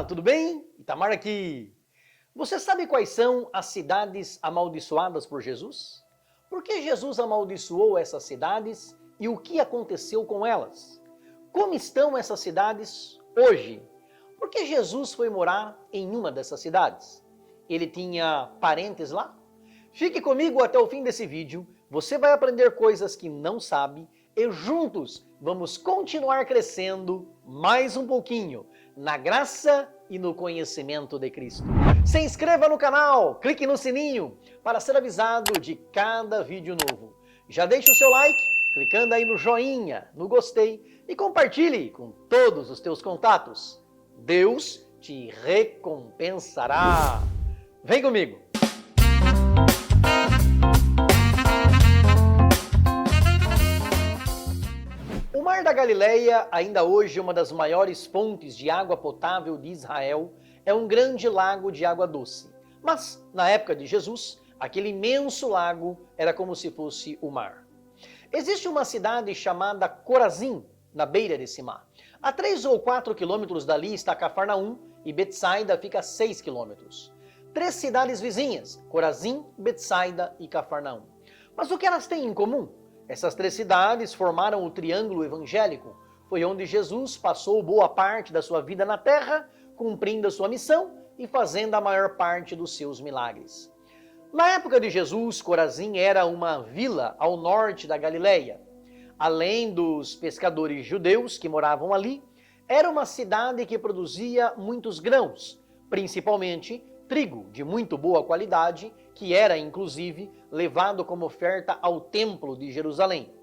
Opa, tudo bem? Itamar aqui. Você sabe quais são as cidades amaldiçoadas por Jesus? Por que Jesus amaldiçoou essas cidades e o que aconteceu com elas? Como estão essas cidades hoje? Por que Jesus foi morar em uma dessas cidades? Ele tinha parentes lá? Fique comigo até o fim desse vídeo, você vai aprender coisas que não sabe e juntos vamos continuar crescendo mais um pouquinho na graça e no conhecimento de Cristo. Se inscreva no canal, clique no sininho para ser avisado de cada vídeo novo. Já deixe o seu like, clicando aí no joinha, no gostei e compartilhe com todos os teus contatos. Deus te recompensará. Vem comigo! O Mar da Galileia, ainda hoje uma das maiores fontes de água potável de Israel, é um grande lago de água doce. Mas, na época de Jesus, aquele imenso lago era como se fosse o mar. Existe uma cidade chamada Corazim, na beira desse mar. A 3 ou 4 quilômetros dali está Cafarnaum e Betsaida fica a 6 quilômetros. 3 cidades vizinhas, Corazim, Betsaida e Cafarnaum. Mas o que elas têm em comum? Essas 3 cidades formaram o triângulo evangélico. Foi onde Jesus passou boa parte da sua vida na terra, cumprindo a sua missão e fazendo a maior parte dos seus milagres. Na época de Jesus, Corazim era uma vila ao norte da Galileia. Além dos pescadores judeus que moravam ali, era uma cidade que produzia muitos grãos, principalmente trigo de muito boa qualidade, que era, inclusive, levado como oferta ao Templo de Jerusalém.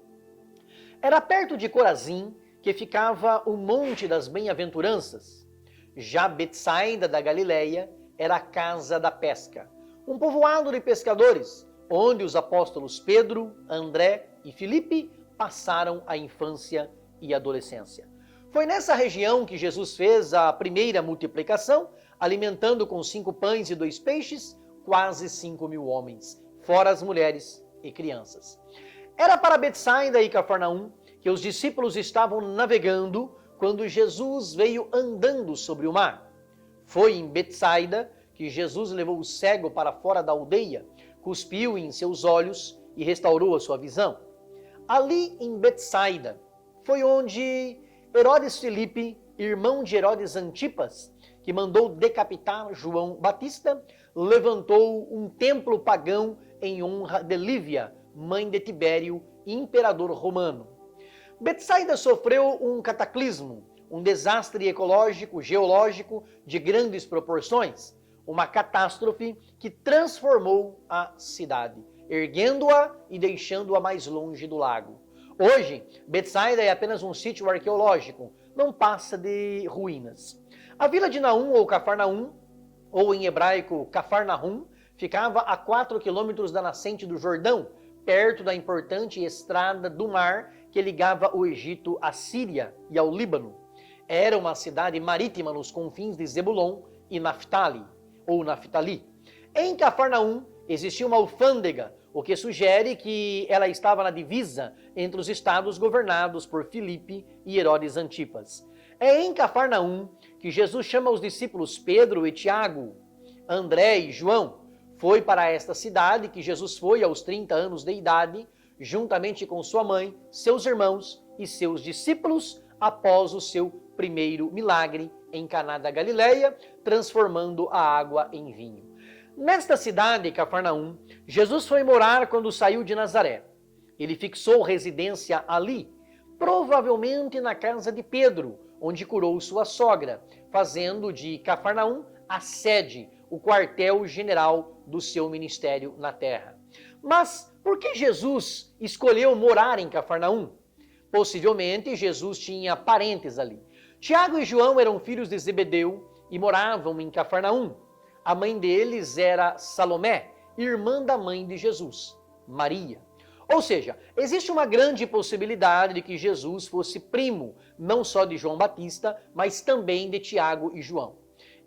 Era perto de Corazim que ficava o Monte das Bem-aventuranças. Já Betsaida da Galileia era a casa da pesca, um povoado de pescadores, onde os apóstolos Pedro, André e Filipe passaram a infância e adolescência. Foi nessa região que Jesus fez a primeira multiplicação, alimentando com 5 pães e 2 peixes, quase 5.000 homens, fora as mulheres e crianças. Era para Betsaida e Cafarnaum que os discípulos estavam navegando quando Jesus veio andando sobre o mar. Foi em Betsaida que Jesus levou o cego para fora da aldeia, cuspiu em seus olhos e restaurou a sua visão. Ali em Betsaida foi onde Herodes Filipe, irmão de Herodes Antipas, que mandou decapitar João Batista, levantou um templo pagão em honra de Lívia, mãe de Tibério, imperador romano. Betsaida sofreu um cataclismo, um desastre ecológico, geológico de grandes proporções, uma catástrofe que transformou a cidade, erguendo-a e deixando-a mais longe do lago. Hoje, Betsaida é apenas um sítio arqueológico, não passa de ruínas. A vila de Naum ou Cafarnaum, ou em hebraico Cafarnahum, ficava a 4 quilômetros da nascente do Jordão, perto da importante estrada do mar que ligava o Egito à Síria e ao Líbano. Era uma cidade marítima nos confins de Zebulon e Naftali, ou Naftali. Em Cafarnaum existia uma alfândega, o que sugere que ela estava na divisa entre os estados governados por Filipe e Herodes Antipas. É em Cafarnaum que Jesus chama os discípulos Pedro e Tiago, André e João. Foi para esta cidade que Jesus foi aos 30 anos de idade, juntamente com sua mãe, seus irmãos e seus discípulos, após o seu primeiro milagre em Caná da Galileia, transformando a água em vinho. Nesta cidade, Cafarnaum, Jesus foi morar quando saiu de Nazaré. Ele fixou residência ali, provavelmente na casa de Pedro, onde curou sua sogra, fazendo de Cafarnaum a sede, o quartel-general do seu ministério na terra. Mas por que Jesus escolheu morar em Cafarnaum? Possivelmente Jesus tinha parentes ali. Tiago e João eram filhos de Zebedeu e moravam em Cafarnaum. A mãe deles era Salomé, irmã da mãe de Jesus, Maria. Ou seja, existe uma grande possibilidade de que Jesus fosse primo, não só de João Batista, mas também de Tiago e João.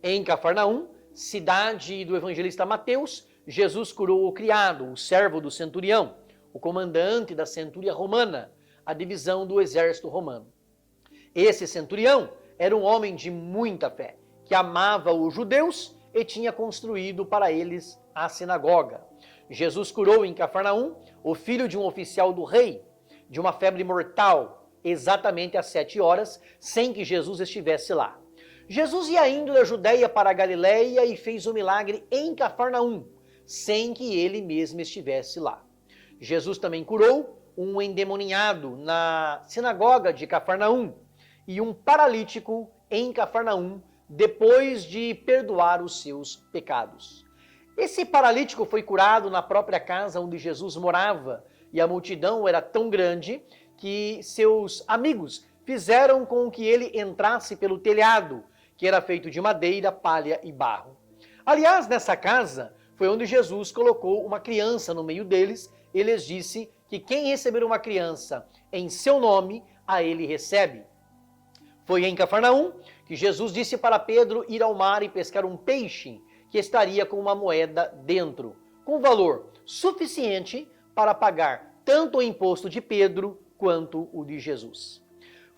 Em Cafarnaum, cidade do evangelista Mateus, Jesus curou o criado, o servo do centurião, o comandante da centúria romana, a divisão do exército romano. Esse centurião era um homem de muita fé que amava os judeus e tinha construído para eles a sinagoga. Jesus curou em Cafarnaum o filho de um oficial do rei, de uma febre mortal, exatamente às 7 horas, sem que Jesus estivesse lá. Jesus ia indo da Judéia para a Galiléia e fez o milagre em Cafarnaum, sem que ele mesmo estivesse lá. Jesus também curou um endemoniado na sinagoga de Cafarnaum e um paralítico em Cafarnaum, depois de perdoar os seus pecados. Esse paralítico foi curado na própria casa onde Jesus morava, e a multidão era tão grande que seus amigos fizeram com que ele entrasse pelo telhado, que era feito de madeira, palha e barro. Aliás, nessa casa foi onde Jesus colocou uma criança no meio deles e lhes disse que quem receber uma criança em seu nome, a ele recebe. Foi em Cafarnaum que Jesus disse para Pedro ir ao mar e pescar um peixe que estaria com uma moeda dentro, com valor suficiente para pagar tanto o imposto de Pedro quanto o de Jesus.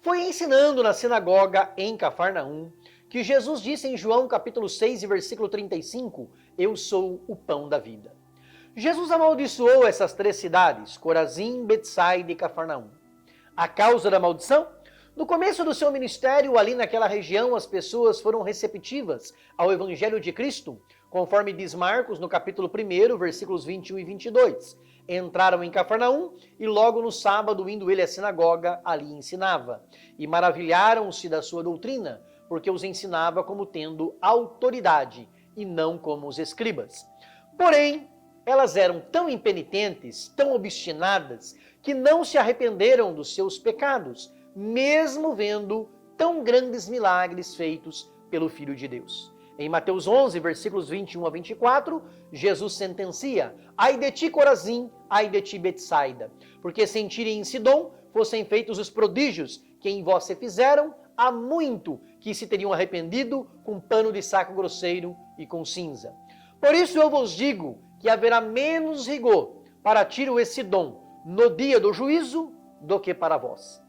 Foi ensinando na sinagoga em Cafarnaum que Jesus disse em João capítulo 6 e versículo 35, eu sou o pão da vida. Jesus amaldiçoou essas 3 cidades, Corazim, Betsaida e Cafarnaum. A causa da maldição? No começo do seu ministério, ali naquela região, as pessoas foram receptivas ao Evangelho de Cristo, conforme diz Marcos no capítulo 1, versículos 21 e 22. Entraram em Cafarnaum e logo no sábado, indo ele à sinagoga, ali ensinava. E maravilharam-se da sua doutrina, porque os ensinava como tendo autoridade e não como os escribas. Porém, elas eram tão impenitentes, tão obstinadas, que não se arrependeram dos seus pecados, mesmo vendo tão grandes milagres feitos pelo Filho de Deus. Em Mateus 11, versículos 21 a 24, Jesus sentencia, ai de ti, Corazim, ai de ti, Betsaida, porque se em Tiro e em Sidom fossem feitos os prodígios que em vós se fizeram, há muito que se teriam arrependido com pano de saco grosseiro e com cinza. Por isso eu vos digo que haverá menos rigor para Tiro e Sidom no dia do juízo do que para vós.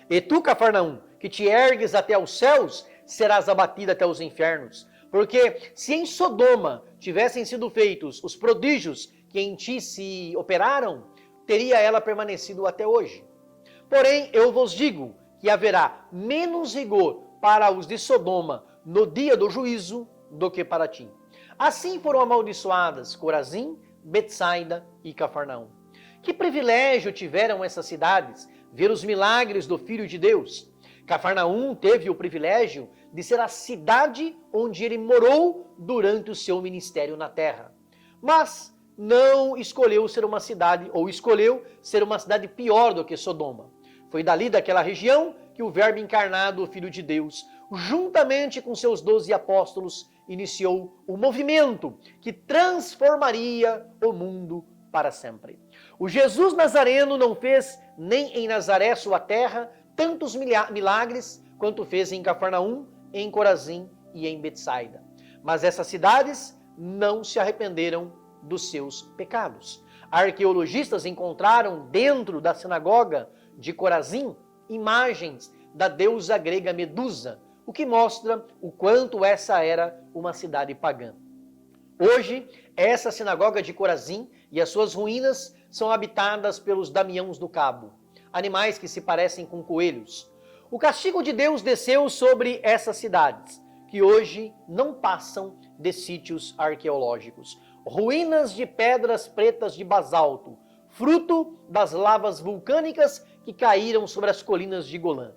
E tu, Cafarnaum, que te ergues até aos céus, serás abatida até os infernos. Porque se em Sodoma tivessem sido feitos os prodígios que em ti se operaram, teria ela permanecido até hoje. Porém, eu vos digo que haverá menos rigor para os de Sodoma no dia do juízo do que para ti. Assim foram amaldiçoadas Corazim, Betsaida e Cafarnaum. Que privilégio tiveram essas cidades ver os milagres do Filho de Deus. Cafarnaum teve o privilégio de ser a cidade onde ele morou durante o seu ministério na terra. Mas não escolheu ser uma cidade, ou escolheu ser uma cidade pior do que Sodoma. Foi dali daquela região que o Verbo encarnado, o Filho de Deus, juntamente com seus 12 apóstolos, iniciou o movimento que transformaria o mundo para sempre. O Jesus Nazareno não fez nem em Nazaré, sua terra, tantos milagres quanto fez em Cafarnaum, em Corazim e em Betsaida. Mas essas cidades não se arrependeram dos seus pecados. Arqueologistas encontraram dentro da sinagoga de Corazim imagens da deusa grega Medusa, o que mostra o quanto essa era uma cidade pagã. Hoje, essa sinagoga de Corazim e as suas ruínas são habitadas pelos damiãos do cabo, animais que se parecem com coelhos. O castigo de Deus desceu sobre essas cidades, que hoje não passam de sítios arqueológicos. Ruínas de pedras pretas de basalto, fruto das lavas vulcânicas que caíram sobre as colinas de Golã.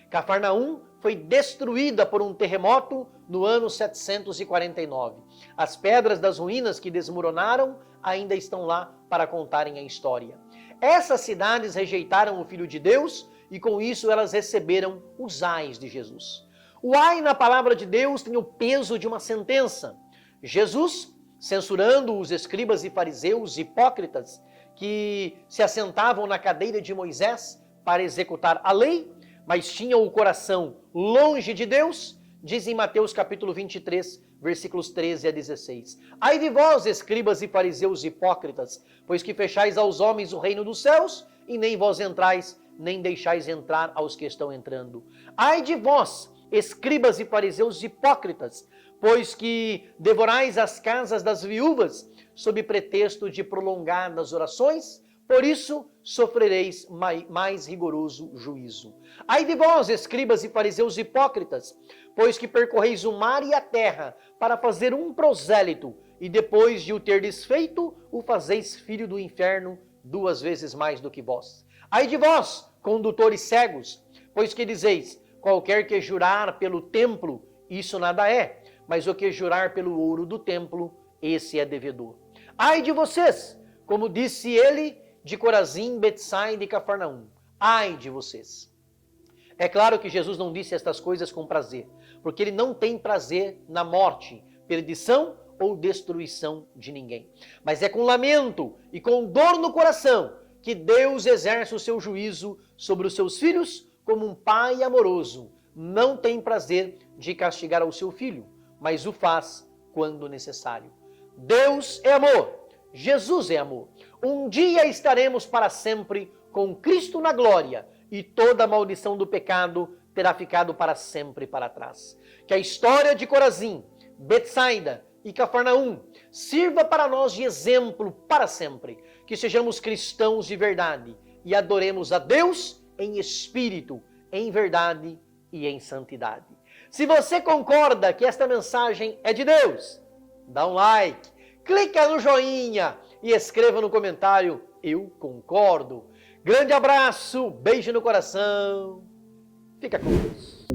Cafarnaum foi destruída por um terremoto no ano 749. As pedras das ruínas que desmoronaram ainda estão lá para contarem a história. Essas cidades rejeitaram o Filho de Deus e com isso elas receberam os ais de Jesus. O ai na palavra de Deus tem o peso de uma sentença. Jesus, censurando os escribas e fariseus hipócritas que se assentavam na cadeira de Moisés para executar a lei, mas tinham o coração longe de Deus, diz em Mateus capítulo 23, versículos 13 a 16. Ai de vós, escribas e fariseus hipócritas, pois que fechais aos homens o reino dos céus, e nem vós entrais, nem deixais entrar aos que estão entrando. Ai de vós, escribas e fariseus hipócritas, pois que devorais as casas das viúvas, sob pretexto de prolongadas orações, por isso sofrereis mais rigoroso juízo. Ai de vós, escribas e fariseus hipócritas, pois que percorreis o mar e a terra para fazer um prosélito, e depois de o terdes feito, o fazeis filho do inferno 2 vezes mais do que vós. Ai de vós, condutores cegos, pois que dizeis, qualquer que jurar pelo templo, isso nada é, mas o que jurar pelo ouro do templo, esse é devedor. Ai de vocês, como disse ele, de Corazim, Betsaida e Cafarnaum. Ai de vocês. É claro que Jesus não disse estas coisas com prazer, porque ele não tem prazer na morte, perdição ou destruição de ninguém. Mas é com lamento e com dor no coração que Deus exerce o seu juízo sobre os seus filhos, como um pai amoroso não tem prazer de castigar ao seu filho, mas o faz quando necessário. Deus é amor, Jesus é amor. Um dia estaremos para sempre com Cristo na glória e toda a maldição do pecado terá ficado para sempre para trás. Que a história de Corazim, Betsaida e Cafarnaum sirva para nós de exemplo para sempre. Que sejamos cristãos de verdade e adoremos a Deus em espírito, em verdade e em santidade. Se você concorda que esta mensagem é de Deus, dá um like, clica no joinha e escreva no comentário, eu concordo. Grande abraço, beijo no coração, fica com Deus.